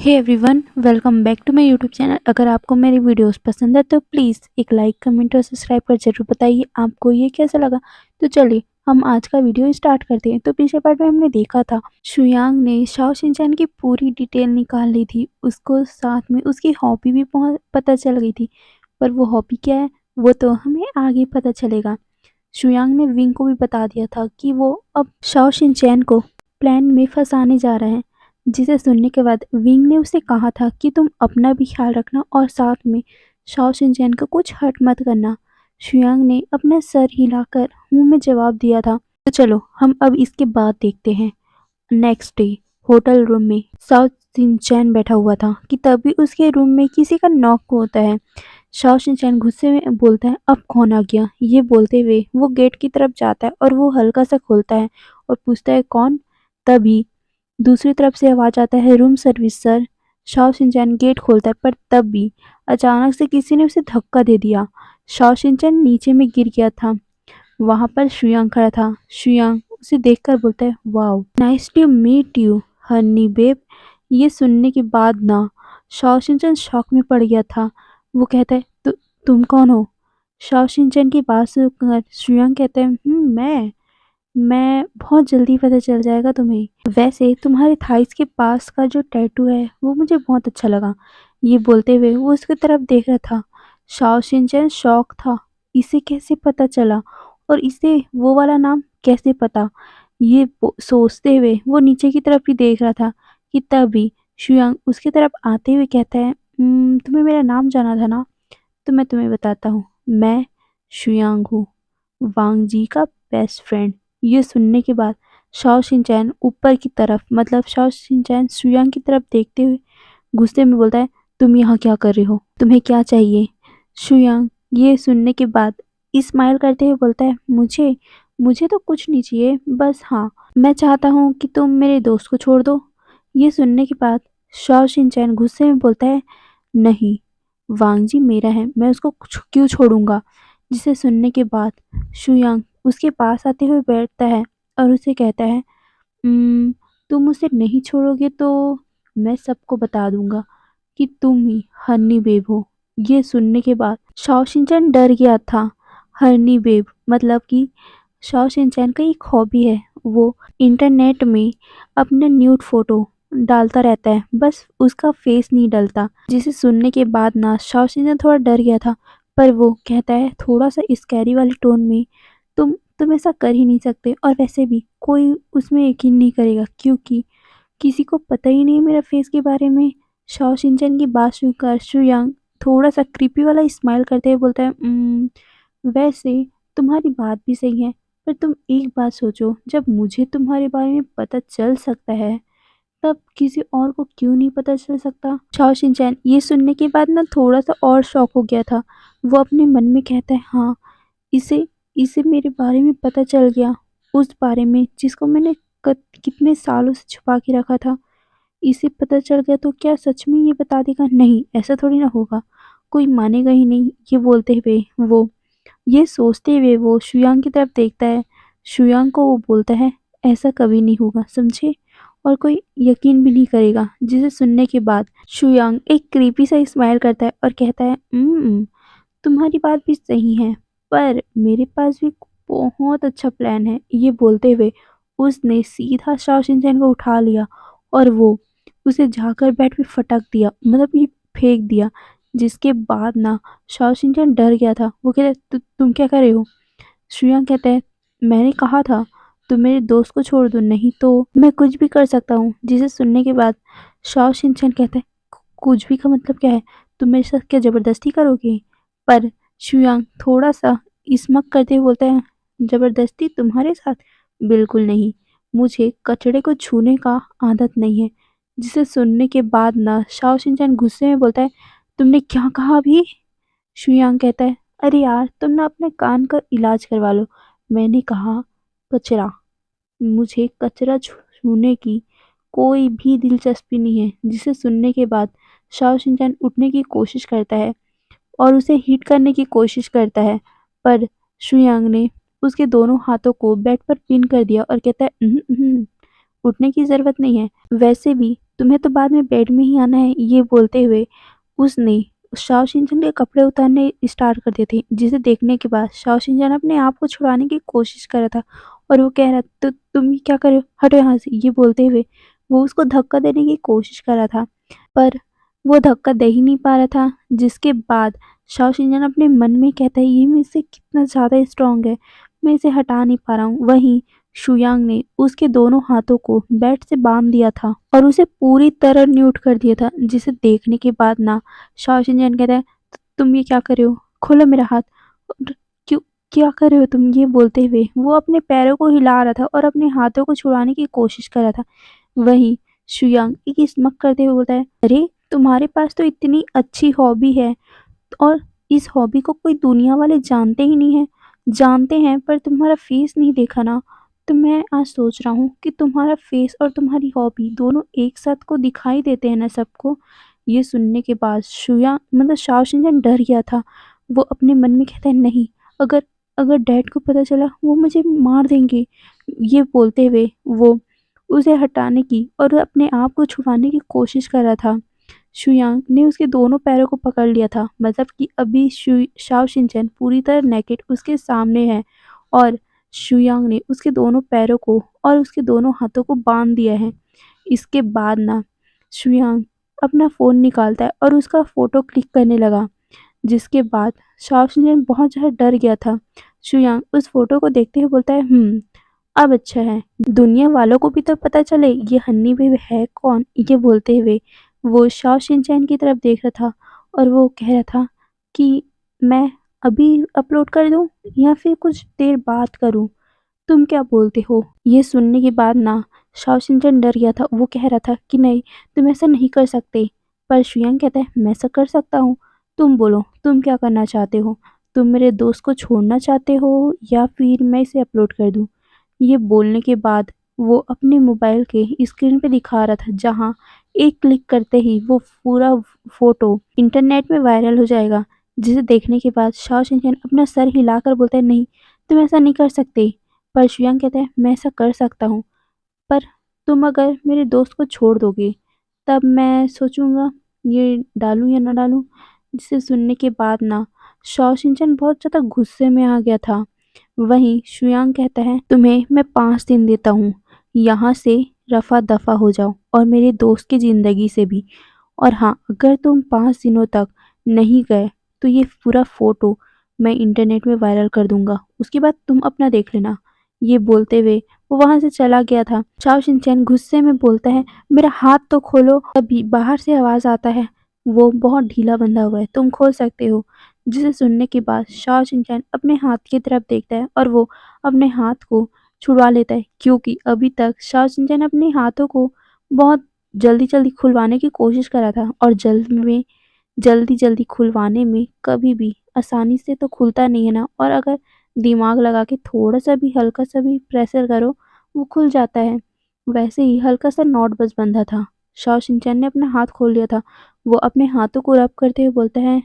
Hey everyone, welcome back to my YouTube channel. अगर आपको मेरी वीडियोस पसंद है तो प्लीज़ एक लाइक, कमेंट और सब्सक्राइब कर जरूर बताइए आपको ये कैसा लगा। तो चलिए हम आज का वीडियो स्टार्ट करते हैं। तो पिछले पार्ट में हमने देखा था शुयांग ने शाओ शिनचैन की पूरी डिटेल निकाल ली थी। उसको साथ में उसकी हॉबी भी पता चल गई थी, पर वो हॉबी क्या है वो तो हमें आगे पता चलेगा। शुयांग ने विंग को भी बता दिया था कि वो अब शाओ शिनचैन को प्लान में फंसाने जा रहा है, जिसे सुनने के बाद विंग ने उसे कहा था कि तुम अपना भी ख्याल रखना और साथ में शाओ शिनचैन को कुछ हर्ट मत करना। शुयांग ने अपना सर हिलाकर मुंह में जवाब दिया था। तो चलो हम अब इसके बाद देखते हैं। नेक्स्ट डे होटल रूम में शाओ शिनचैन बैठा हुआ था कि तभी उसके रूम में किसी का नॉक होता है। शाओ शिनचैन गुस्से में बोलता है, अब कौन आ गया। ये बोलते हुए वो गेट की तरफ जाता है और वो हल्का सा खोलता है और पूछता है कौन। तभी दूसरी तरफ से आवाज आता है, रूम सर्विस सर। शाओ शिनचैन गेट खोलता है, पर तब भी अचानक से किसी ने उसे धक्का दे दिया। शाओ शिनचैन नीचे में गिर गया था। वहां पर शुयांग खड़ा था। शुयांग उसे देखकर बोलता है, wow nice to meet you honey babe. ये सुनने के बाद ना शाओ शिनचैन शॉक में पड़ गया था। वो कहता है, तुम कौन हो?" शाओ शिनचैन की बात सुनकर शुयांग कहता है, मैं बहुत जल्दी पता चल जाएगा तुम्हें। वैसे तुम्हारे थाइस के पास का जो टैटू है वो मुझे बहुत अच्छा लगा। ये बोलते हुए वो उसकी तरफ देख रहा था। शाओ शिनचैन शॉक था, इसे कैसे पता चला और इसे वो वाला नाम कैसे पता। ये सोचते हुए वो नीचे की तरफ ही देख रहा था कि तभी शुयांग उसकी तरफ आते हुए कहता है, तुम्हें मेरा नाम जाना था ना, तो मैं तुम्हें बताता हूँ। मैं शुयांग हूँ, वांग जी का बेस्ट फ्रेंड। ये सुनने के बाद शाओ शिनचैन ऊपर की तरफ मतलब शाओ शिनचैन शुयांग की तरफ देखते हुए गुस्से में बोलता है, तुम यहाँ क्या कर रहे हो, तुम्हें क्या चाहिए। शुयांग ये सुनने के बाद स्माइल करते हुए बोलता है, मुझे मुझे तो कुछ नहीं चाहिए, बस हाँ मैं चाहता हूँ कि तुम मेरे दोस्त को छोड़ दो। ये सुनने के बाद शाओ शिनचैन गुस्से में बोलता है, नहीं, वांग जी मेरा है, मैं उसको क्यों छोड़ूंगा। जिसे सुनने के बाद शुयांग उसके पास आते हुए बैठता है और उसे कहता है, तुम उसे नहीं छोड़ोगे तो मैं सबको बता दूंगा कि तुम ही हनी बेब हो। ये सुनने के बाद शाओ शिनचैन डर गया था। हनी बेब मतलब कि शाओ शिनचैन का एक हॉबी है, वो इंटरनेट में अपना न्यूड फोटो डालता रहता है, बस उसका फेस नहीं डलता। जिसे सुनने के बाद ना शाओ शिनचैन थोड़ा डर गया था, पर वो कहता है थोड़ा सा स्कैरी वाले टोन में, तुम ऐसा कर ही नहीं सकते और वैसे भी कोई उसमें यकीन नहीं करेगा क्योंकि किसी को पता ही नहीं मेरा फेस के बारे में। शाओ शिनचैन की बात सुनकर शुयांग थोड़ा सा क्रीपी वाला स्माइल करते हुए बोलता है, वैसे तुम्हारी बात भी सही है, पर तुम एक बात सोचो, जब मुझे तुम्हारे बारे में पता चल सकता है तब किसी और को क्यों नहीं पता चल सकता। शाओ शिनचैन ये सुनने के बाद ना थोड़ा सा और शॉक हो गया था। वो अपने मन में कहता है, हाँ, इसे इसे मेरे बारे में पता चल गया, उस बारे में जिसको मैंने कितने सालों से छुपा के रखा था। इसे पता चल गया तो क्या सच में ये बता देगा? नहीं, ऐसा थोड़ी ना होगा, कोई मानेगा ही नहीं। ये बोलते हुए वो ये सोचते हुए वो शुयांग की तरफ देखता है। शुयांग को वो बोलता है, ऐसा कभी नहीं होगा, समझे, और कोई यकीन भी नहीं करेगा। जिसे सुनने के बाद शुयांग एक क्रीपी सा स्माइल करता है और कहता है, तुम्हारी बात भी सही है, पर मेरे पास भी बहुत अच्छा प्लान है। ये बोलते हुए उसने सीधा शाओ शिनचैन को उठा लिया और वो उसे जाकर बेड पे फटक दिया, मतलब ये फेंक दिया। जिसके बाद ना शाओ शिनचैन डर गया था। वो कहता है, तुम क्या कर रहे हो?" शुयांग कहता है, मैंने कहा था तुम मेरे दोस्त को छोड़ दो, नहीं तो मैं कुछ भी कर सकता हूँ। जिसे सुनने के बाद शाओ शिनचैन कहता है, कुछ भी का मतलब क्या है, तुम मेरे साथ क्या जबरदस्ती करोगे?" पर शुयांग थोड़ा सा इस्मक करते हुए बोलता है, जबरदस्ती तुम्हारे साथ? बिल्कुल नहीं, मुझे कचड़े को छूने का आदत नहीं है। जिसे सुनने के बाद ना शाओ शिनचैन गुस्से में बोलता है, तुमने क्या कहा अभी? शुयांग कहता है, अरे यार तुम ना अपने कान का इलाज करवा लो। मैंने कहा कचरा, मुझे कचरा छूने की कोई भी दिलचस्पी नहीं है। जिसे सुनने के बाद शाओ शिनचैन उठने की कोशिश करता है और उसे हिट करने की कोशिश करता है, पर शुयांग ने उसके दोनों हाथों को बेड पर पिन कर दिया और कहता है, उठने की ज़रूरत नहीं है, वैसे भी तुम्हें तो बाद में बेड में ही आना है। ये बोलते हुए उसने शाओ शिनचैन के कपड़े उतारने स्टार्ट कर दिए थे, जिसे देखने के बाद शाओ शिनचैन अपने आप को छुड़ाने की कोशिश कर रहा था और वो कह रहा तो तुम ये क्या कर रहे हो, हटो यहाँ से। ये बोलते हुए वो उसको धक्का देने की कोशिश कर रहा था, पर वो धक्का दे ही नहीं पा रहा था। जिसके बाद शाओ शिनचैन अपने मन में कहता है ये मुझसे कितना ज़्यादा स्ट्रांग है, मैं इसे हटा नहीं पा रहा हूँ। वहीं शुयांग ने उसके दोनों हाथों को बेड से बांध दिया था और उसे पूरी तरह न्यूट कर दिया था, जिसे देखने के बाद ना शाओ शिनचैन कहता है तुम ये क्या कर रहे हो, खोलो मेरा हाथ। और क्यों, क्या कर रहे हो तुम। ये बोलते हुए वो अपने पैरों को हिला रहा था और अपने हाथों को छुड़ाने की कोशिश कर रहा था। वहीं शुयांग एक स्मक करते हुए बोलता है अरे तुम्हारे पास तो इतनी अच्छी हॉबी है और इस हॉबी को कोई दुनिया वाले जानते ही नहीं है। जानते हैं पर तुम्हारा फेस नहीं देखा ना। तो मैं आज सोच रहा हूँ कि तुम्हारा फेस और तुम्हारी हॉबी दोनों एक साथ को दिखाई देते हैं ना सबको। ये सुनने के बाद शुया मतलब शाओ शिनचैन डर गया था। वो अपने मन में कहता है नहीं, अगर अगर डैड को पता चला वो मुझे मार देंगे। ये बोलते हुए वो उसे हटाने की और अपने आप को छुड़ाने की कोशिश कर रहा था। शुयांग ने उसके दोनों पैरों को पकड़ लिया था, मतलब कि अभी शाओ शिनचैन पूरी तरह नेकेड उसके सामने है और शुयांग ने उसके दोनों पैरों को और उसके दोनों हाथों को बांध दिया है। इसके बाद ना शुयांग अपना फ़ोन निकालता है और उसका फ़ोटो क्लिक करने लगा, जिसके बाद शाओ शिनचैन बहुत ज़्यादा डर गया था। शुयांग उस फ़ोटो को देखते हुए बोलता है अब अच्छा है, दुनिया वालों को भी तो पता चले ये हन्नी बेबी है कौन। ये बोलते हुए वो शाओ शिनचैन की तरफ देख रहा था और वो कह रहा था कि मैं अभी अपलोड कर दूं या फिर कुछ देर बाद करूं, तुम क्या बोलते हो। ये सुनने के बाद ना शाओ शिनचैन डर गया था। वो कह रहा था कि नहीं, तुम ऐसा नहीं कर सकते। पर शुयांग कहता है मैं ऐसा कर सकता हूँ। तुम बोलो तुम क्या करना चाहते हो, तुम मेरे दोस्त को छोड़ना चाहते हो या फिर मैं इसे अपलोड कर दूं। ये बोलने के बाद वो अपने मोबाइल के स्क्रीन पे दिखा रहा था, जहाँ एक क्लिक करते ही वो पूरा फोटो इंटरनेट में वायरल हो जाएगा। जिसे देखने के बाद शाओ शिनचैन अपना सर हिलाकर बोलता है नहीं, तुम ऐसा नहीं कर सकते। पर शुयांग कहता है मैं ऐसा कर सकता हूँ, पर तुम अगर मेरे दोस्त को छोड़ दोगे तब मैं सोचूंगा ये डालूं या ना डालूं। जिसे सुनने के बाद ना शाओ शिनचैन बहुत ज़्यादा गुस्से में आ गया था। वहीं शुयांग कहता है तुम्हें मैं 5 दिन देता हूँ, यहाँ से रफा दफा हो जाओ और मेरे दोस्त की ज़िंदगी से भी। और हाँ, अगर तुम 5 दिनों तक नहीं गए तो ये पूरा फोटो मैं इंटरनेट में वायरल कर दूंगा, उसके बाद तुम अपना देख लेना। ये बोलते हुए वो वहां से चला गया था। चाओ शिनचैन गुस्से में बोलता है मेरा हाथ तो खोलो। तभी बाहर से आवाज आता है वो बहुत ढीला बंधा हुआ है, तुम खोल सकते हो। जिसे सुनने के बाद शाओ शिनचैन अपने हाथ की तरफ देखता है और वो अपने हाथ को छुड़वा लेता है, क्योंकि अभी तक शाओ शिनचैन अपने हाथों को बहुत जल्दी जल्दी खुलवाने की कोशिश कर रहा था और जल्दी जल्दी खुलवाने में कभी भी आसानी से तो खुलता नहीं है ना। और अगर दिमाग लगा के थोड़ा सा भी हल्का सा भी प्रेशर करो वो खुल जाता है। वैसे ही हल्का सा नॉट बस बंधा था। शाओ शिनचैन ने अपना हाथ खोल लिया था। वो अपने हाथों को रब करते हुए बोलता है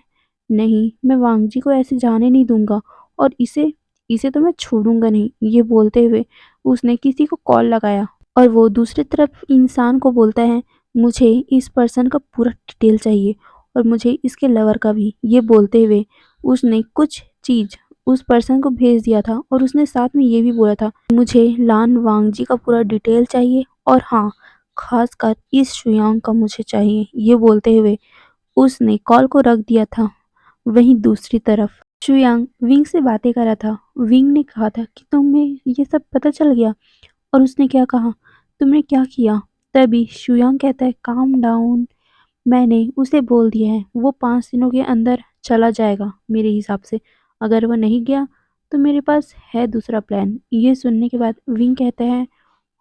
नहीं, मैं वांग जी को ऐसे जाने नहीं दूंगा और इसे इसे तो मैं छोड़ूंगा नहीं। ये बोलते हुए उसने किसी को कॉल लगाया और वो दूसरी तरफ इंसान को बोलता है मुझे इस पर्सन का पूरा डिटेल चाहिए और मुझे इसके लवर का भी। ये बोलते हुए उसने कुछ चीज़ उस पर्सन को भेज दिया था और उसने साथ में ये भी बोला था मुझे लान वांगजी का पूरा डिटेल चाहिए और हाँ, खासकर इस शुयांग का मुझे चाहिए। ये बोलते हुए उसने कॉल को रख दिया था। वहीं दूसरी तरफ शुयांग विंग से बातें कर रहा था। विंग ने कहा था कि तुम्हें ये सब पता चल गया। और उसने क्या कहा, तुमने क्या किया। तभी शुयांग कहता है काम डाउन, मैंने उसे बोल दिया है वो 5 दिनों के अंदर चला जाएगा मेरे हिसाब से। अगर वो नहीं गया तो मेरे पास है दूसरा प्लान। ये सुनने के बाद विंग कहता है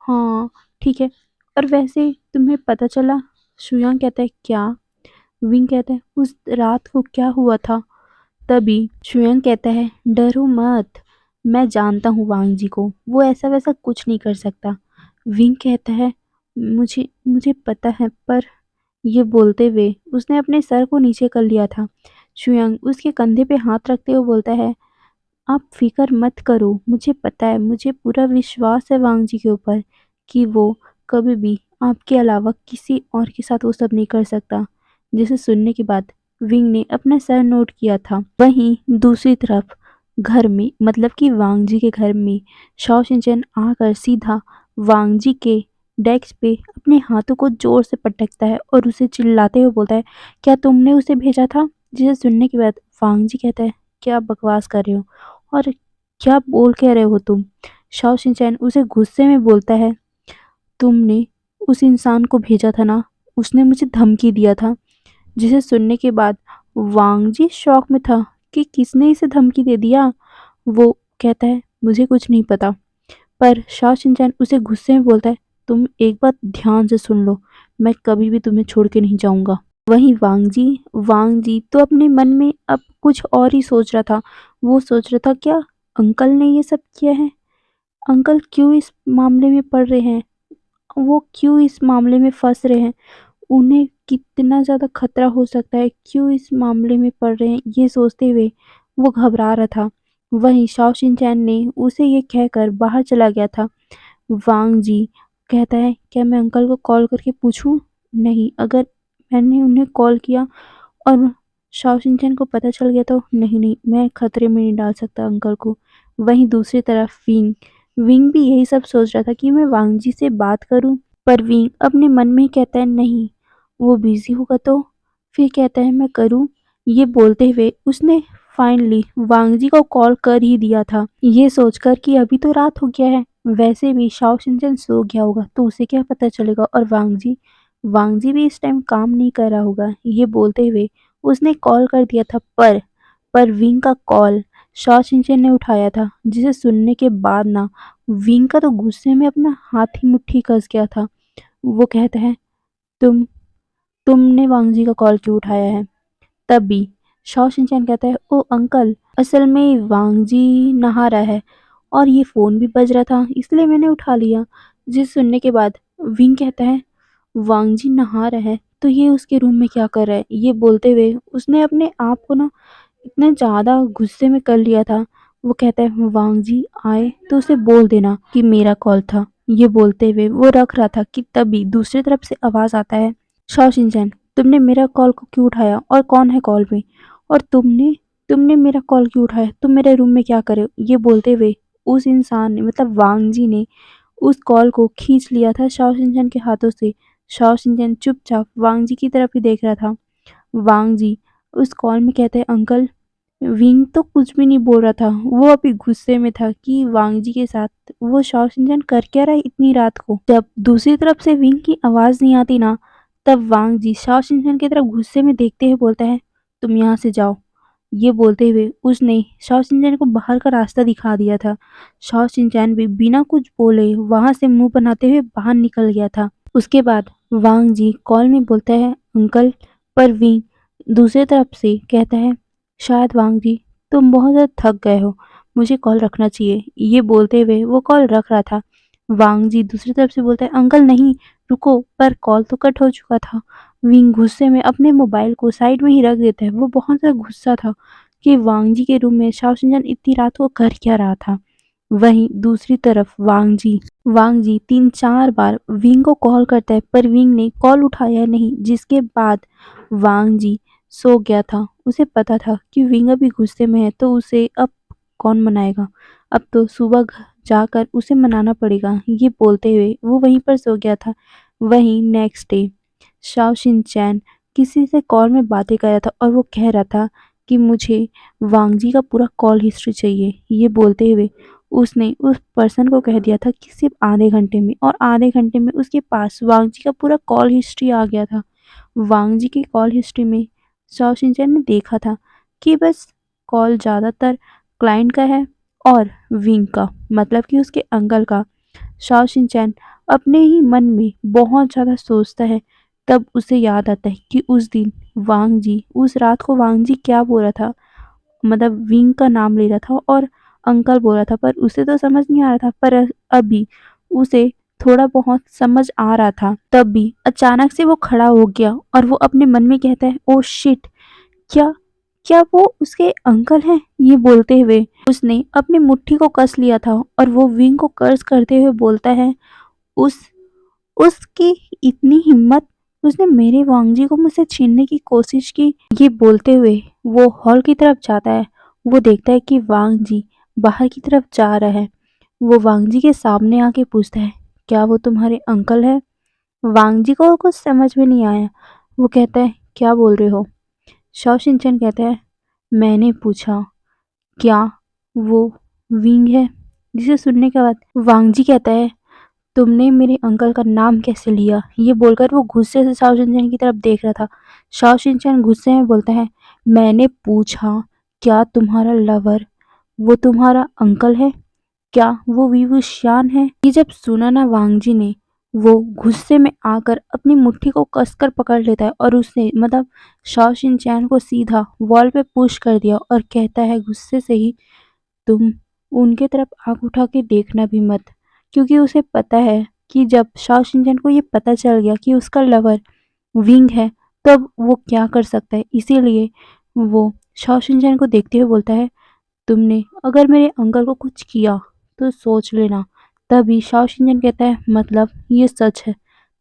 हाँ ठीक है, और वैसे तुम्हें पता चला। शुयांग कहता है क्या। विंग कहता है उस रात को क्या हुआ था। तभी शुयांग कहता है डरो मत, मैं जानता हूँ वांग जी को, वो ऐसा वैसा कुछ नहीं कर सकता। विंग कहता है मुझे मुझे पता है, पर ये बोलते हुए उसने अपने सर को नीचे कर लिया था। शुयांग उसके कंधे पे हाथ रखते हुए बोलता है आप फिक्र मत करो, मुझे पता है, मुझे पूरा विश्वास है वांग जी के ऊपर कि वो कभी भी आपके अलावा किसी और के साथ वो सब नहीं कर सकता। जिसे सुनने के बाद विंग ने अपना सर नोट किया था। वहीं दूसरी तरफ घर में मतलब कि वांग जी के घर में शाओ शिनचैन आकर सीधा वांग जी के डेस्क पे अपने हाथों को जोर से पटकता है और उसे चिल्लाते हुए बोलता है, क्या तुमने उसे भेजा था? जिसे सुनने के बाद वांग जी कहता है, क्या बकवास कर रहे हो और क्या बोल कह रहे हो तुम? शाओ शिनचैन उसे गुस्से में बोलता है, तुमने उस इंसान को भेजा था ना, उसने मुझे धमकी दिया था। जिसे सुनने के बाद वांग जी शॉक में था कि किसने इसे धमकी दे दिया। वो कहता है, मुझे कुछ नहीं पता। पर शाओ शिनचैन उसे गुस्से में बोलता है, तुम एक बात ध्यान से सुन लो, मैं कभी भी तुम्हें छोड़ के नहीं जाऊंगा। वहीं वांग जी तो अपने मन में अब कुछ और ही सोच रहा था। वो सोच रहा था, क्या अंकल ने ये सब किया है? अंकल क्यों इस मामले में पड़ रहे हैं? वो क्यों इस मामले में फंस रहे हैं? उन्हें कितना ज़्यादा खतरा हो सकता है, क्यों इस मामले में पड़ रहे हैं? ये सोचते हुए वो घबरा रहा था। वहीं शाओ शिनचैन ने उसे ये कहकर बाहर चला गया था। वांग जी कहता है, क्या मैं अंकल को कॉल करके पूछूं? नहीं, अगर मैंने उन्हें कॉल किया और शाओ शिनचैन को पता चल गया तो नहीं, मैं खतरे में नहीं डाल सकता अंकल को। वहीं दूसरी तरफ विंग विंग भी यही सब सोच रहा था कि मैं वांग जी से बात करूं। पर विंग अपने मन में ही कहता है, नहीं, वो बिजी होगा तो? फिर कहता है, मैं करूं? ये बोलते हुए उसने फाइनली वांग जी को कॉल कर ही दिया था, ये सोचकर कि अभी तो रात हो गया है, वैसे भी शाओ शिनचैन सो गया होगा तो उसे क्या पता चलेगा, और वांग जी भी इस टाइम काम नहीं कर रहा होगा। ये बोलते हुए उसने कॉल कर दिया था, पर विंग का कॉल शाओ शिनचैन ने उठाया था। जिसे सुनने के बाद ना विंग का तो गुस्से में अपना हाथ ही मुट्ठी कस गया था। वो कहता है, तुम तुमने वांग जी का कॉल क्यों उठाया है? तभी शाओ शिनचैन कहता है, ओ अंकल, असल में वांग जी नहा रहा है और ये फ़ोन भी बज रहा था इसलिए मैंने उठा लिया। जिसे सुनने के बाद विंग कहता है, वांग जी नहा रहा है तो ये उसके रूम में क्या कर रहा है? ये बोलते हुए उसने अपने आप को ना इतना ज़्यादा गुस्से में कर लिया था। वो कहता है, वांग जी आए तो उसे बोल देना कि मेरा कॉल था। ये बोलते हुए वो रख रहा था कि तभी दूसरी तरफ से आवाज़ आता है, शाओ शिनचैन, तुमने मेरा कॉल को क्यों उठाया और कौन है कॉल पे? और तुमने मेरा कॉल क्यों उठाया? तुम मेरे रूम में क्या कर रहे हो? ये बोलते हुए उस इंसान ने मतलब वांग जी ने उस कॉल को खींच लिया था शाओ शिनचैन के हाथों से। शाओ शिनचैन चुपचाप वांग जी की तरफ ही देख रहा था। वांग जी उस कॉल में कहते हैं, अंकल। विंग तो कुछ भी नहीं बोल रहा था, वो अभी गुस्से में था कि वांग जी के साथ वो शाओ शिनचैन कर क्या रहा है इतनी रात को। जब दूसरी तरफ से विंग की आवाज़ नहीं आती ना, तब वांग जी शाओ शिनचैन की तरफ गुस्से में देखते हुए बोलता है, तुम यहाँ से जाओ। ये बोलते हुए उसने शाओ शिनचैन को बाहर का रास्ता दिखा दिया था। शाओ शिनचैन भी बिना कुछ बोले वहां से मुंह बनाते हुए बाहर निकल गया था। उसके बाद वांग जी कॉल में बोलता है, अंकल। पर विंग दूसरी तरफ से कहता है, शायद वांग जी तुम बहुत ज़्यादा थक गए हो, मुझे कॉल रखना चाहिए। ये बोलते हुए वो कॉल रख रहा था। वांग जी दूसरी तरफ से बोलता है, अंकल नहीं, रुको। पर कॉल तो कट हो चुका था। विंग गुस्से में अपने मोबाइल को साइड में ही रख देता है। वो बहुत ज़्यादा गुस्सा था कि वांग जी के रूम में शाओ शिनचैन इतनी रात को कर क्या रहा था। वहीं दूसरी तरफ वांग जी 3-4 बार विंग को कॉल करता है, पर विंग ने कॉल उठाया नहीं। जिसके बाद वांग जी सो गया था। उसे पता था कि विंग अभी गुस्से में है तो उसे अब कौन मनाएगा। अब तो सुबह जाकर उसे मनाना पड़ेगा। ये बोलते हुए वो वहीं पर सो गया था। वहीं नेक्स्ट डे शाओ शिनचैन किसी से कॉल में बातें कर रहा था और वो कह रहा था कि मुझे वांग जी का पूरा कॉल हिस्ट्री चाहिए। ये बोलते हुए उसने उस पर्सन को कह दिया था कि सिर्फ आधे घंटे में, और आधे घंटे में उसके पास वांग जी का पूरा कॉल हिस्ट्री आ गया था। वांग जी की कॉल हिस्ट्री में शाओ शिनचैन ने देखा था कि बस कॉल ज़्यादातर क्लाइंट का है और विंग का, मतलब कि उसके अंकल का। शाओ शिनचैन अपने ही मन में बहुत ज़्यादा सोचता है। तब उसे याद आता है कि उस दिन उस रात को वांग जी क्या बोल रहा था, मतलब विंग का नाम ले रहा था और अंकल बोल रहा था, पर उसे तो समझ नहीं आ रहा था। पर अभी उसे थोड़ा बहुत समझ आ रहा था। तब भी अचानक से वो खड़ा हो गया और वो अपने मन में कहता है, ओ शिट, क्या क्या वो उसके अंकल हैं? ये बोलते हुए उसने अपनी मुट्ठी को कस लिया था और वो विंग को कर्ज करते हुए बोलता है, उस उसकी इतनी हिम्मत, उसने मेरे वांगजी को मुझसे छीनने की कोशिश की। ये बोलते हुए वो हॉल की तरफ जाता है। वो देखता है कि वांगजी बाहर की तरफ जा रहा है। वो वांगजी के सामने आके पूछता है, क्या वो तुम्हारे अंकल है? वांगजी को कुछ समझ में नहीं आया। वो कहता है, क्या बोल रहे हो? शाओ शिनचैन कहता है, मैंने पूछा क्या वो विंग है? जिसे सुनने के बाद वांगजी कहता है, तुमने मेरे अंकल का नाम कैसे लिया? ये बोलकर वो गुस्से से शाओ शिनचैन की तरफ देख रहा था। शाओ शिनचैन गुस्से में बोलता है, मैंने पूछा क्या तुम्हारा लवर वो तुम्हारा अंकल है? क्या वो विवुशियान है? ये जब सुना ना वांगजी ने, वो गुस्से में आकर अपनी मुट्ठी को कसकर पकड़ लेता है और उसने मतलब शाओ शिनचैन को सीधा वॉल पे पुश कर दिया और कहता है गुस्से से ही, तुम उनके तरफ आंख उठा के देखना भी मत, क्योंकि उसे पता है कि जब शाओ शिनचैन को ये पता चल गया कि उसका लवर विंग है, तब वो क्या कर सकता है। इसीलिए वो शाओ शिनचैन को देखते हुए बोलता है, तुमने अगर मेरे अंकल को कुछ किया तो सोच लेना। तभी शाओ शिनचैन कहता है, मतलब ये सच है,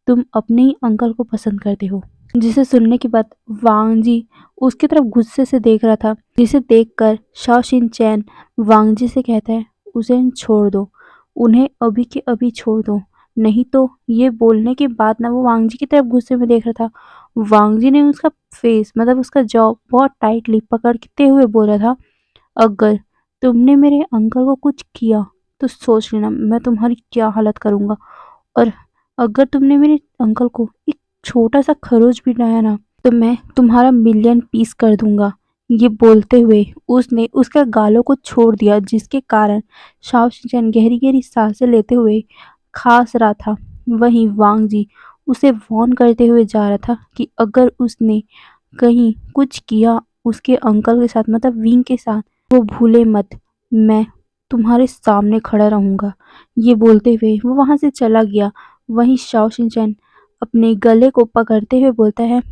तुम अपने ही अंकल को पसंद करते हो? जिसे सुनने के बाद वांगजी उसकी तरफ गुस्से से देख रहा था, जिसे देखकर शाओ शिनचैन वांगजी से कहता है, उसे छोड़ दो, उन्हें अभी के अभी छोड़ दो, नहीं तो। ये बोलने के बाद ना वो वांगजी की तरफ गुस्से में देख रहा था। वांगजी ने उसका फेस मतलब उसका जॉ बहुत टाइटली पकड़ते हुए बोला था, अगर तुमने मेरे अंकल को कुछ किया तो सोच लेना मैं तुम्हारी क्या हालत करूँगा। और अगर तुमने मेरे अंकल को एक छोटा सा खरोच भी लाया ना, तो मैं तुम्हारा मिलियन पीस कर दूंगा। ये बोलते हुए उसने उसके गालों को छोड़ दिया, जिसके कारण शाओ शिनचैन गहरी गहरी सांसें लेते हुए खांस रहा था। वहीं वांग जी उसे वार्न करते हुए जा रहा था कि अगर उसने कहीं कुछ किया उसके अंकल के साथ मतलब विंग के साथ, वो भूले मत, मैं तुम्हारे सामने खड़ा रहूंगा। ये बोलते हुए वो वहां से चला गया। वहीं शाओ शिनचैन अपने गले को पकड़ते हुए बोलता है,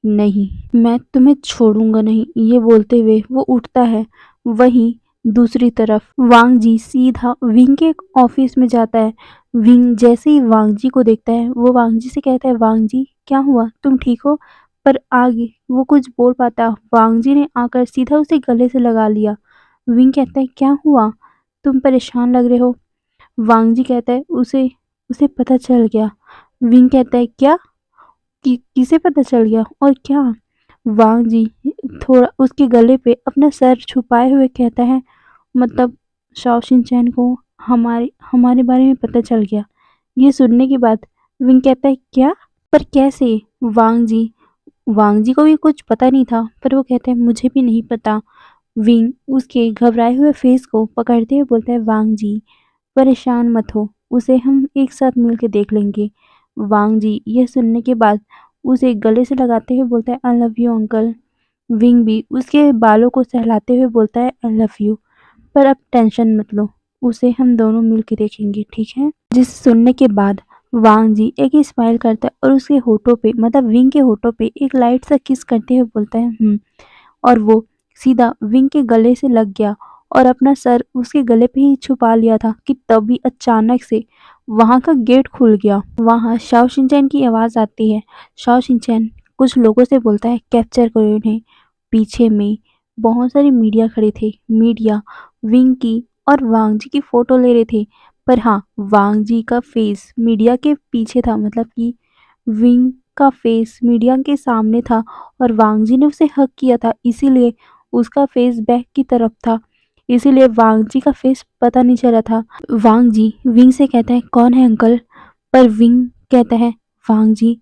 नहीं, मैं तुम्हें छोड़ूंगा नहीं। ये बोलते हुए वो उठता है। वहीं दूसरी तरफ वांग जी सीधा विंग के ऑफिस में जाता है। विंग जैसे ही वांग जी को देखता है, वो वांग जी से कहता है, वांग जी क्या हुआ, तुम ठीक हो? पर आगे वो कुछ बोल पाता, वांग जी ने आकर सीधा उसे गले से लगा लिया। विंग कहता है, क्या हुआ, तुम परेशान लग रहे हो? वांग जी कहता है, उसे उसे पता चल गया। विंग कहता है, क्या? किसे पता चल गया और क्या? वांग जी थोड़ा उसके गले पे अपना सर छुपाए हुए कहता है, मतलब शाओ शिनचैन को हमारे हमारे बारे में पता चल गया। ये सुनने के बाद विंग कहता है, क्या? पर कैसे? वांग जी को भी कुछ पता नहीं था, पर वो कहते हैं, मुझे भी नहीं पता। विंग उसके घबराए हुए फेस को पकड़ते हुए बोलता है, वांग जी परेशान मत हो, उसे हम एक साथ मिलके देख लेंगे। वांग जी यह सुनने के बाद उसे गले से लगाते हुए बोलता है, I love you uncle. Wing भी उसके बालों को सहलाते हुए बोलता है, आई लव यू, पर अब टेंशन मत लो, उसे हम दोनों मिलके देखेंगे, ठीक है? जिस सुनने के बाद वांग जी एक ही स्माइल करता है और उसके होठों पे मतलब विंग के होठों पे एक लाइट सा किस करते हुए बोलता है, और वो सीधा विंग के गले से लग गया और अपना सर उसके गले पे ही छुपा लिया था कि तभी अचानक से वहां का गेट खुल गया। वहां शाओ शिनचैन की आवाज आती है। शाओ शिनचैन कुछ लोगों से बोलता है, कैप्चर करो इन्हें। पीछे में बहुत सारी मीडिया खड़े थे। मीडिया विंग की और वांग जी की फोटो ले रहे थे। पर हाँ, वांग जी का फेस मीडिया के पीछे था, मतलब कि विंग का फेस मीडिया के सामने था और वांग जी ने उसे हक किया था, इसीलिए उसका फेस बैक की तरफ था। इसीलिए वांग जी का फेस पता नहीं चला था। वांग जी विंग से कहता है, कौन है अंकल? पर विंग कहता है, वांग जी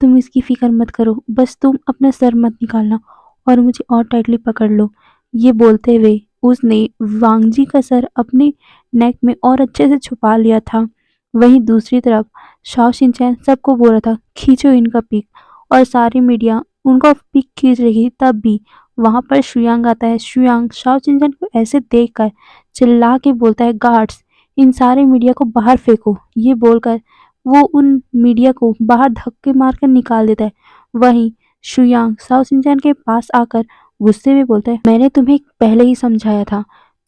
तुम इसकी फिक्र मत करो, बस तुम अपना सर मत निकालना और मुझे और टाइटली पकड़ लो। ये बोलते हुए उसने वांग जी का सर अपने नेक में और अच्छे से छुपा लिया था। वहीं दूसरी तरफ शाओ शिनचैन सबको बोल रहा था, खींचो इनका पिक, और सारी मीडिया उनका पिक खींच रही थी। तब भी वहां पर शुयांग आता है। शुयांग शाओ शिनचैन को ऐसे देखकर चिल्ला के बोलता है, गार्ड्स इन सारे मीडिया को बाहर फेंको। ये बोलकर वो उन मीडिया को बाहर धक्के मारकर निकाल देता है। वहीं शुयांग शाओ शिनचैन के पास आकर गुस्से में बोलता है, मैंने तुम्हें पहले ही समझाया था,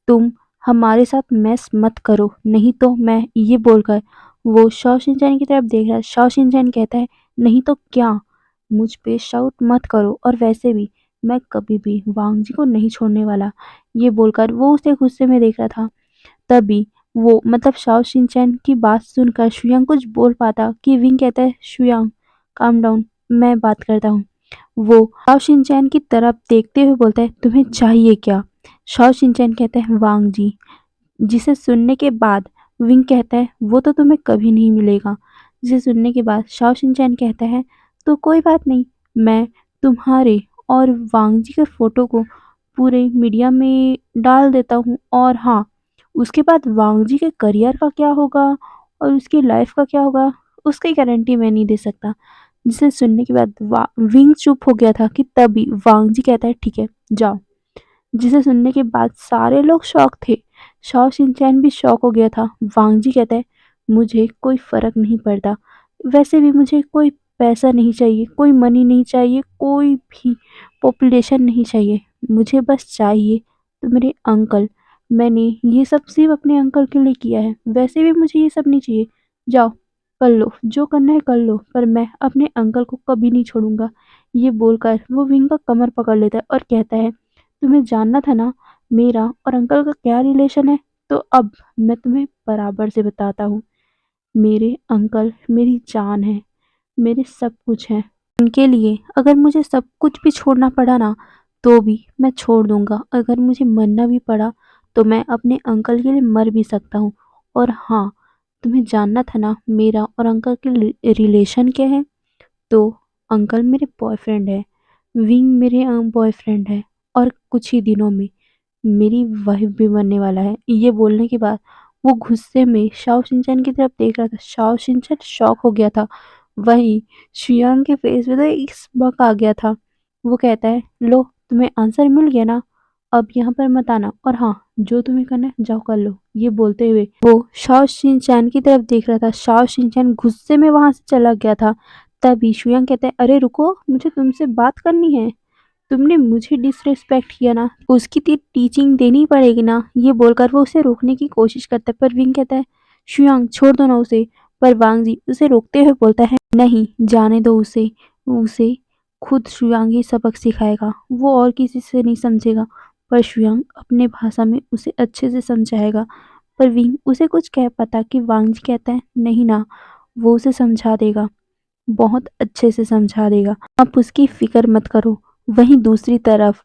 तुम हमारे साथ मैस मत करो, नहीं तो मैं। ये बोलकर वो शाओ शिनचैन की तरफ देख रहा है। शाओ शिनचैन कहता है, नहीं तो क्या, मुझ पे शाउट मत करो, और वैसे भी मैं कभी भी वांग जी को नहीं छोड़ने वाला। ये बोलकर वो उसे गुस्से में देख रहा था। तभी वो मतलब शाओ शिनचैन की बात सुनकर शुयांग कुछ बोल पाता कि विंग कहता है, शुयांग काम डाउन, मैं बात करता हूँ। वो शाओ शिनचैन की तरफ देखते हुए बोलता है, तुम्हें चाहिए क्या? शाओ शिनचैन कहता है, वांग जी। जिसे सुनने के बाद विंग कहता है, वो तो तुम्हें कभी नहीं मिलेगा। जिसे सुनने के बाद शाओ शिनचैन कहता है, तो कोई बात नहीं, मैं तुम्हारे और वांग जी के फोटो को पूरे मीडिया में डाल देता हूँ, और हाँ, उसके बाद वांग जी के करियर का क्या होगा और उसकी लाइफ का क्या होगा, उसकी गारंटी मैं नहीं दे सकता। जिसे सुनने के बाद विंग चुप हो गया था कि तभी वांग जी कहता है, ठीक है, जाओ। जिसे सुनने के बाद सारे लोग शॉक थे। शाओ शिनचैन भी शॉक हो गया था। वांग जी कहता है, मुझे कोई फर्क नहीं पड़ता, वैसे भी मुझे कोई पैसा नहीं चाहिए, कोई मनी नहीं चाहिए, कोई भी पॉपुलेशन नहीं चाहिए, मुझे बस चाहिए तो मेरे अंकल। मैंने ये सब सिर्फ अपने अंकल के लिए किया है, वैसे भी मुझे ये सब नहीं चाहिए। जाओ, कर लो जो करना है कर लो, पर मैं अपने अंकल को कभी नहीं छोड़ूंगा। ये बोलकर वो विंग का कमर पकड़ लेता है और कहता है, तुम्हें जानना था ना मेरा और अंकल का क्या रिलेशन है, तो अब मैं तुम्हें बराबर से बताता हूँ। मेरे अंकल मेरी जान है, मेरे सब कुछ हैं। उनके लिए अगर मुझे सब कुछ भी छोड़ना पड़ा ना, तो भी मैं छोड़ दूंगा। अगर मुझे मरना भी पड़ा तो मैं अपने अंकल के लिए मर भी सकता हूँ। और हाँ, तुम्हें जानना था ना मेरा और अंकल के रिलेशन क्या है, तो अंकल मेरे बॉयफ्रेंड है, विंग मेरे बॉयफ्रेंड है, और कुछ ही दिनों में मेरी वाइफ भी बनने वाला है। ये बोलने के बाद वो गुस्से में शाओ शिनचैन की तरफ देख रहा था। शाओ शिनचैन शॉक हो गया था। वहीं शियांग के फेस पे तो एक स्mirk आ गया था। वो कहता है, लो तुम्हें आंसर मिल गया ना, अब यहाँ पर मत आना, और हाँ, जो तुम्हें करना है जाओ कर लो। ये बोलते हुए वो शाओ शिनचैन की तरफ देख रहा था। शाओ शिनचैन गुस्से में वहां से चला गया था। तभी शुयांग कहता है, अरे रुको, मुझे तुमसे बात करनी है। तुमने मुझे डिसरिस्पेक्ट किया ना, उसकी टीचिंग देनी पड़ेगी ना। ये बोलकर वो उसे रोकने की कोशिश करता है, पर विंग कहता है, शुयांग छोड़ दो ना उसे। पर वांग जी उसे रोकते हुए बोलता है, नहीं, जाने दो उसे, उसे खुद शुयांग ही सबक सिखाएगा, वो और किसी से नहीं समझेगा। पर शुयांग अपने भाषा में उसे अच्छे से समझाएगा। पर विंग उसे कुछ कह पाता कि वांग जी कहता है, नहीं ना, वो उसे समझा देगा, बहुत अच्छे से समझा देगा, आप उसकी फिक्र मत करो। वहीं दूसरी तरफ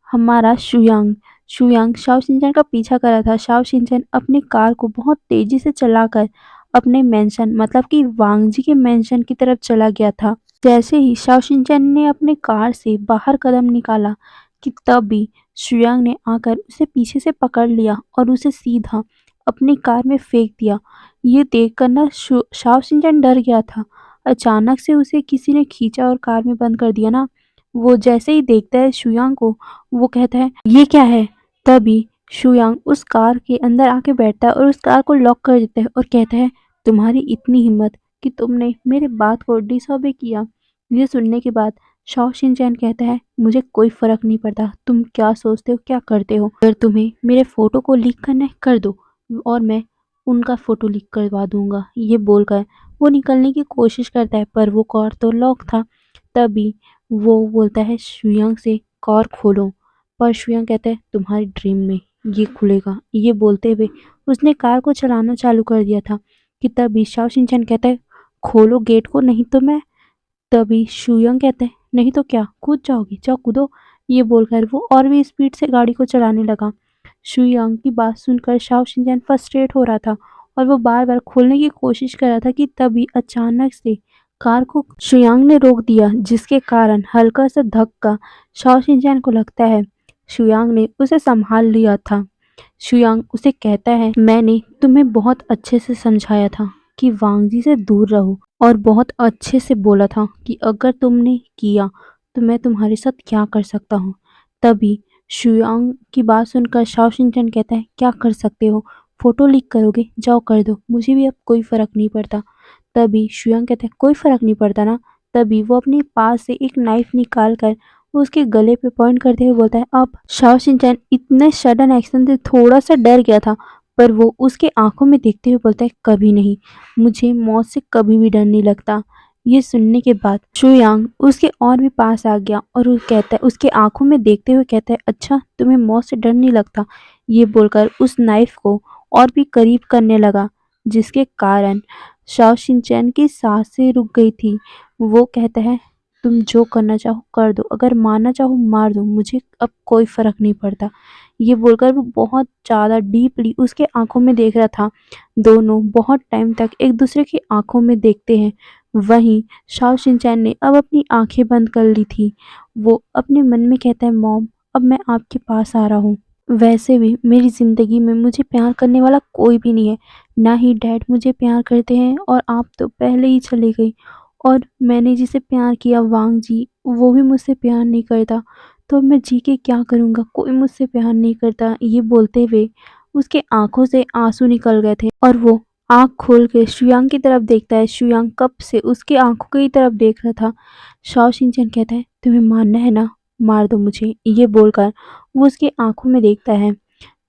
हमारा शुयांग शुयांग शाओ शिनचैन का पीछा कर रहा था। शाओ शिनचैन अपनी कार को बहुत तेजी से चलाकर अपने मेंशन मतलब कि वांग जी के मेंशन की तरफ चला गया था। जैसे ही शाओ शिनचैन ने अपने कार से बाहर कदम निकाला कि तभी शुयांग ने आकर उसे पीछे से पकड़ लिया और उसे सीधा अपनी कार में फेंक दिया। ये देखकर ना शाओ शिनचैन डर गया था। अचानक से उसे किसी ने खींचा और कार में बंद कर दिया ना। वो जैसे ही देखता है शुयांग को, वो कहता है, ये क्या है? तभी शुयांग उस कार के अंदर आके बैठता है और उस कार को लॉक कर देता है और कहता है, तुम्हारी इतनी हिम्मत कि तुमने मेरे बात को डिसऑबे किया। ये सुनने के बाद शाओ शिनचैन कहता है, मुझे कोई फर्क नहीं पड़ता तुम क्या सोचते हो क्या करते हो, अगर तुम्हें मेरे फोटो को लीक करना है कर दो, और मैं उनका फोटो लीक करवा दूंगा। ये बोलकर वो निकलने की कोशिश करता है, पर वो कार तो लॉक था। तभी वो बोलता है शुयांग से, कार खोलो। पर शुयांग कहता है, तुम्हारी ड्रीम में ये खुलेगा। ये बोलते हुए उसने कार को चलाना चालू कर दिया था कि तभी शाओ शिनचैन कहता है, खोलो गेट को, नहीं तो मैं। तभी शुयांग कहता है, नहीं तो क्या, कूद जाओगी, जाओ कूदो। ये बोलकर वो और भी स्पीड से गाड़ी को चलाने लगा। शुयांग की बात सुनकर शाओ शिनचैन फ्रस्ट्रेट हो रहा था और वो बार बार खोलने की कोशिश कर रहा था कि तभी अचानक से कार को शुयांग ने रोक दिया, जिसके कारण हल्का सा धक्का शाओ शिनचैन को लगता है। शुयांग ने उसे संभाल लिया था। शुयांग उसे कहता है, मैंने तुम्हें बहुत अच्छे से समझाया था कि वांग जी से दूर रहो, और बहुत अच्छे से बोला था कि अगर तुमने किया तो मैं तुम्हारे साथ क्या कर सकता हूँ। तभी शुयांग की बात सुनकर शाओ शिनचैन कहता है, क्या कर सकते हो, फोटो लीक करोगे, जाओ कर दो, मुझे भी अब कोई फर्क नहीं पड़ता। तभी शुयांग कहता है, कोई फर्क नहीं पड़ता ना। तभी वो अपने पास से एक नाइफ निकाल कर वो उसके गले पे पॉइंट करते हुए बोलता है, अब शाओ शिनचैन इतने सडन एक्शन से थोड़ा सा डर गया था, पर वो उसके आँखों में देखते हुए बोलता है, कभी नहीं, मुझे मौत से कभी भी डर नहीं लगता। ये सुनने के बाद शुयांग उसके और भी पास आ गया और वो कहता है, उसके आँखों में देखते हुए कहता है, अच्छा तुम्हें मौत से डर नहीं लगता? ये बोलकर उस नाइफ को और भी करीब करने लगा, जिसके कारण शाओ शिनचैन की सांसें रुक गई थी। वो कहता है, तुम जो करना चाहो कर दो, अगर मारना चाहो मार दो, मुझे अब कोई फ़र्क नहीं पड़ता। ये बोलकर वो बहुत ज़्यादा डीपली उसके आँखों में देख रहा था। दोनों बहुत टाइम तक एक-दूसरे की आँखों में देखते हैं। वहीं शाओ शिनचैन ने अब अपनी आँखें बंद कर ली थी। वो अपने मन में कहता है, मॉम, अब मैं आपके पास आ रहा हूँ। वैसे भी मेरी ज़िंदगी में मुझे प्यार करने वाला कोई भी नहीं है। ना ही डैड मुझे प्यार करते हैं और आप तो पहले ही चली गई। और मैंने जिसे प्यार किया वांग जी, वो भी मुझसे प्यार नहीं करता। तो अब मैं जी के क्या करूँगा? कोई मुझसे प्यार नहीं करता। ये बोलते हुए उसके आँखों से आँसू निकल गए थे और वो आँख खोल के शुयांग की तरफ देखता है। शुयांग कब से उसकी आँखों की तरफ देख रहा था। शाओ शिनचैन कहता है, तुम्हें मारना है ना? मार दो मुझे। ये बोलकर वो उसकी आँखों में देखता है,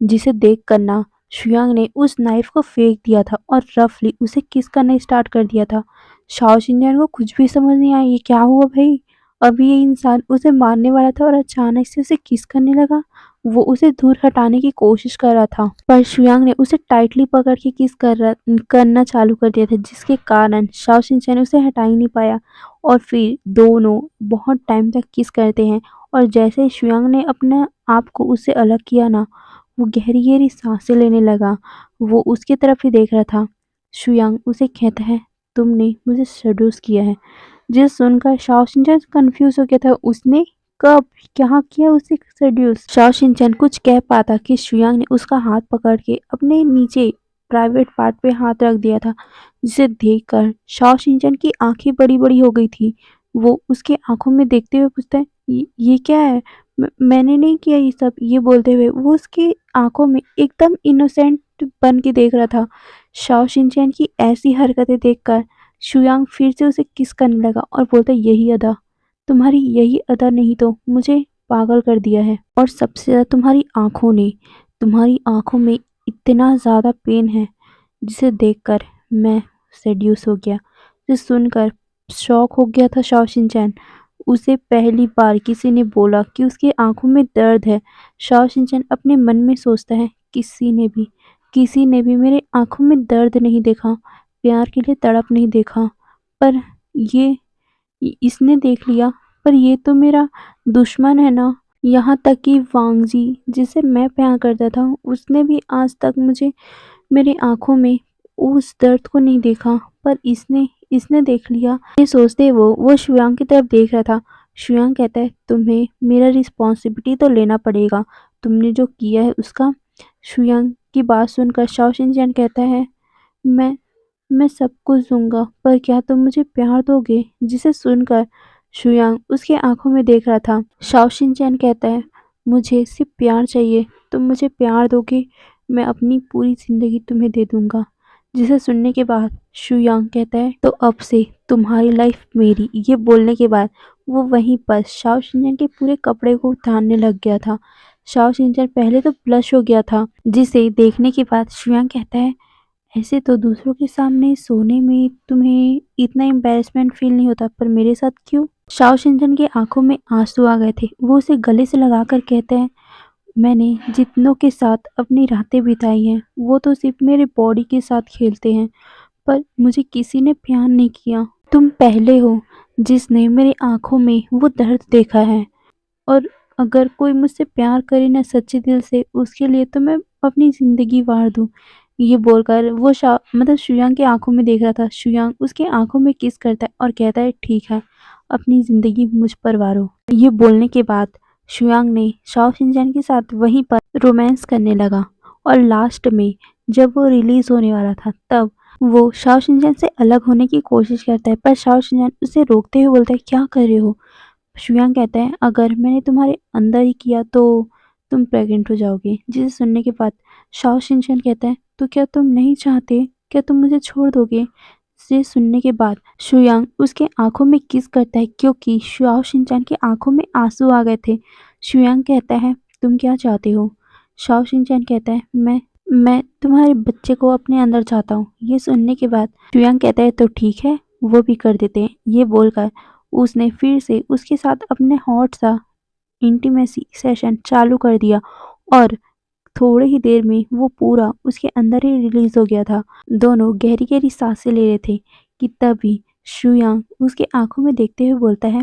जिसे देख कर ना शुयांग ने उस नाइफ को फेंक दिया था और रफली उसे किस करना स्टार्ट कर दिया था। शाओ शिनचैन को कुछ भी समझ नहीं आया, ये क्या हुआ भाई? अभी ये इंसान उसे मारने वाला था और अचानक से उसे किस करने लगा। वो उसे दूर हटाने की कोशिश कर रहा था, पर शुयांग ने उसे टाइटली पकड़ के किस करना चालू कर दिया था, जिसके कारण शाओ शिनचैन उसे हटा ही नहीं पाया। और फिर दोनों बहुत टाइम तक किस करते हैं और जैसे ही शुयांग ने अपने आप को उससे अलग किया ना, वो गहरी-गहरी साँसें लेने लगा। वो उसकी तरफ ही देख रहा था। शुयांग उसे कहता है, तुमने मुझे सेड्यूस किया है। जिसे सुनकर शाओ शिनचैन कन्फ्यूज़ हो गया था। उसने कब क्या किया उसे सेड्यूस? शाओ शिनचैन कुछ कह पाता कि शुयांग ने उसका हाथ पकड़ के अपने नीचे प्राइवेट पार्ट पे हाथ रख दिया था, जिसे देखकर शाओ शिनचैन की आँखें बड़ी-बड़ी हो गई थी। वो उसके आँखों में देखते हुए पूछता है, ये क्या है? मैंने नहीं किया ये सब। ये बोलते हुए वो उसकी आँखों में एकदम इनोसेंट बन के देख रहा था। शाओ शिनचैन की ऐसी हरकतें देखकर शुयांग फिर से उसे किस करने लगा और बोलता, यही अदा, तुम्हारी यही अदा नहीं तो मुझे पागल कर दिया है। और सबसे ज़्यादा तुम्हारी आँखों में इतना ज़्यादा पेन है, जिसे देखकर मैं सेड्यूस हो गया। जिसे सुनकर शॉक हो गया था शाओ शिनचैन। उसे पहली बार किसी ने बोला कि उसकी आँखों में दर्द है। शाओ शिनचैन अपने मन में सोचता है, किसी ने भी मेरे आँखों में दर्द नहीं देखा, प्यार के लिए तड़प नहीं देखा। पर ये इसने देख लिया, पर ये तो मेरा दुश्मन है ना। यहाँ तक कि वांग जी, जिसे मैं प्यार करता था, उसने भी आज तक मुझे मेरी आँखों में उस दर्द को नहीं देखा, पर इसने इसने देख लिया। ये सोचते वो शुयांग की तरफ देख रहा था। शुयांग कहता है, तुम्हें मेरा रिस्पॉन्सिबिलिटी तो लेना पड़ेगा, तुमने जो किया है उसका। शुयांग की बात सुनकर शाओ शिनचैन कहता है, मैं मैं सब कुछ दूँगा, पर क्या तुम मुझे प्यार दोगे? जिसे सुनकर शुयांग उसकी आँखों में देख रहा था। शाओ शिनचैन कहता है, मुझे सिर्फ प्यार चाहिए, तुम मुझे प्यार दोगे, मैं अपनी पूरी ज़िंदगी तुम्हें दे दूँगा। जिसे सुनने के बाद शुयांग कहता है, तो अब से तुम्हारी लाइफ मेरी। ये बोलने के बाद वो वहीं पर शाओ शिनचैन के पूरे कपड़े को उतारने लग गया था। शाओ शिनचैन पहले तो ब्लश हो गया था, जिसे देखने के बाद शुयांग कहता है, ऐसे तो दूसरों के सामने सोने में तुम्हें इतना एम्बैरेसमेंट फील नहीं होता, पर मेरे साथ क्यों? शाओ शिनचैन की आंखों में आंसू आ गए थे। वो उसे गले से लगाकर कहते हैं, मैंने जितनों के साथ अपनी रातें बिताई हैं, वो तो सिर्फ मेरे बॉडी के साथ खेलते हैं, पर मुझे किसी ने प्यार नहीं किया। तुम पहले हो जिसने मेरी आंखों में वो दर्द देखा है। और अगर कोई मुझसे प्यार करे ना सच्चे दिल से, उसके लिए तो मैं अपनी ज़िंदगी वार दूँ। ये बोलकर वो शुयांग की आँखों में देख रहा था। शुयांग उसकी आँखों में किस करता है और कहता है, ठीक है, अपनी ज़िंदगी मुझ पर वारो। ये बोलने के बाद शुयांग ने शाओ शिनचैन के साथ वहीं पर रोमांस करने लगा और लास्ट में जब वो रिलीज़ होने वाला था, तब वो शाओ शिनचैन से अलग होने की कोशिश करता है, पर शाओ शिनचैन उसे रोकते हुए बोलता है, क्या कर रहे हो? शुयांग कहता है, अगर मैंने तुम्हारे अंदर ही किया तो तुम प्रेग्नेंट हो जाओगे। जिसे सुनने के बाद शाओ शिनचैन कहता है, तो क्या तुम नहीं चाहते? क्या तुम मुझे छोड़ दोगे? जिसे सुनने के बाद शुयांग उसके आंखों में किस करता है, क्योंकि शाओ शिनचैन की आंखों में आंसू आ गए थे। शुयांग कहता है, तुम क्या चाहते हो? शाओ शिनचैन कहता है, मैं मैं तुम्हारे बच्चे को अपने अंदर चाहता हूँ। ये सुनने के बाद जुयांग कहता है तो ठीक है, वो भी कर देते हैं। ये बोलकर उसने फिर से उसके साथ अपने हॉट सा इंटीमेसी सेशन चालू कर दिया और थोड़े ही देर में वो पूरा उसके अंदर ही रिलीज हो गया था। दोनों गहरी गहरी सांसें ले रहे थे कि तभी शुयांग उसके आंखों में देखते हुए बोलता है,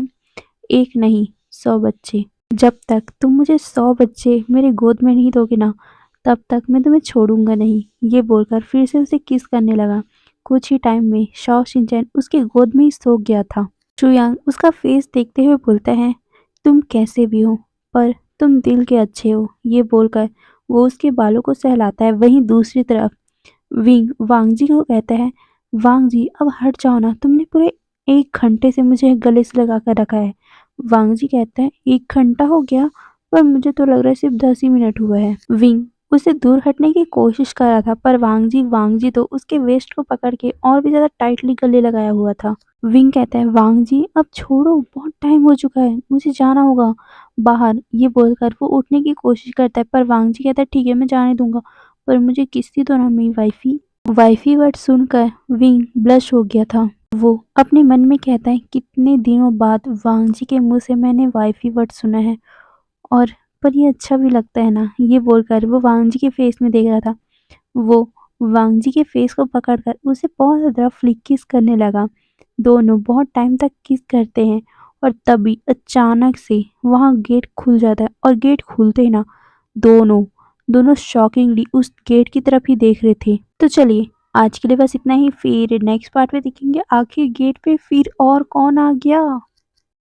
एक नहीं 100 बच्चे। जब तक तुम मुझे 100 बच्चे मेरे गोद में नहीं दोगे ना, तब तक मैं तुम्हें छोड़ूंगा नहीं। ये बोलकर फिर से उसे किस करने लगा। कुछ ही टाइम में शाओ शिनचैन उसके गोद में ही सो गया था। शुयांग उसका फेस देखते हुए बोलता है, तुम कैसे भी हो, पर तुम दिल के अच्छे हो। ये बोलकर वो उसके बालों को सहलाता है। वहीं दूसरी तरफ विंग वांग जी को कहता है, वांग जी अब हट जाओ ना, तुमने पूरे 1 घंटे से मुझे गले से लगा कर रखा है। वांग जी कहता है, 1 घंटा हो गया, पर मुझे तो लग रहा है सिर्फ 10 ही मिनट हुए हैं। विंग उसे दूर हटने की कोशिश कर रहा था, पर वांग जी तो उसके वेस्ट को पकड़ के और भी ज्यादा टाइटली गले लगाया हुआ था। विंग कहता है, वांग जी अब छोड़ो, बहुत टाइम हो चुका है, मुझे जाना होगा बाहर। ये बोलकर वो उठने की कोशिश करता है, पर वांग जी कहता है, ठीक है मैं जाने दूंगा, पर मुझे किसी तो ना मेरी वाइफी। वाइफी वर्ड सुनकर विंग ब्लश हो गया था। वो अपने मन में कहता है, कितने दिनों बाद वांग जी के मुंह से मैंने वाइफी वर्ड सुना है, और पर ये अच्छा भी लगता है ना। ये बोलकर वो वांग जी के फेस में देख रहा था। वो वांग जी के फेस को पकड़कर उसे बहुत ज़्यादा फ्लिक किस करने लगा। दोनों बहुत टाइम तक किस करते हैं और तभी अचानक से वहाँ गेट खुल जाता है, और गेट खुलते ही ना दोनों दोनों शॉकिंगली उस गेट की तरफ ही देख रहे थे। तो चलिए आज के लिए बस इतना ही, फिर नेक्स्ट पार्ट में देखेंगे आखिर गेट पे फिर और कौन आ गया।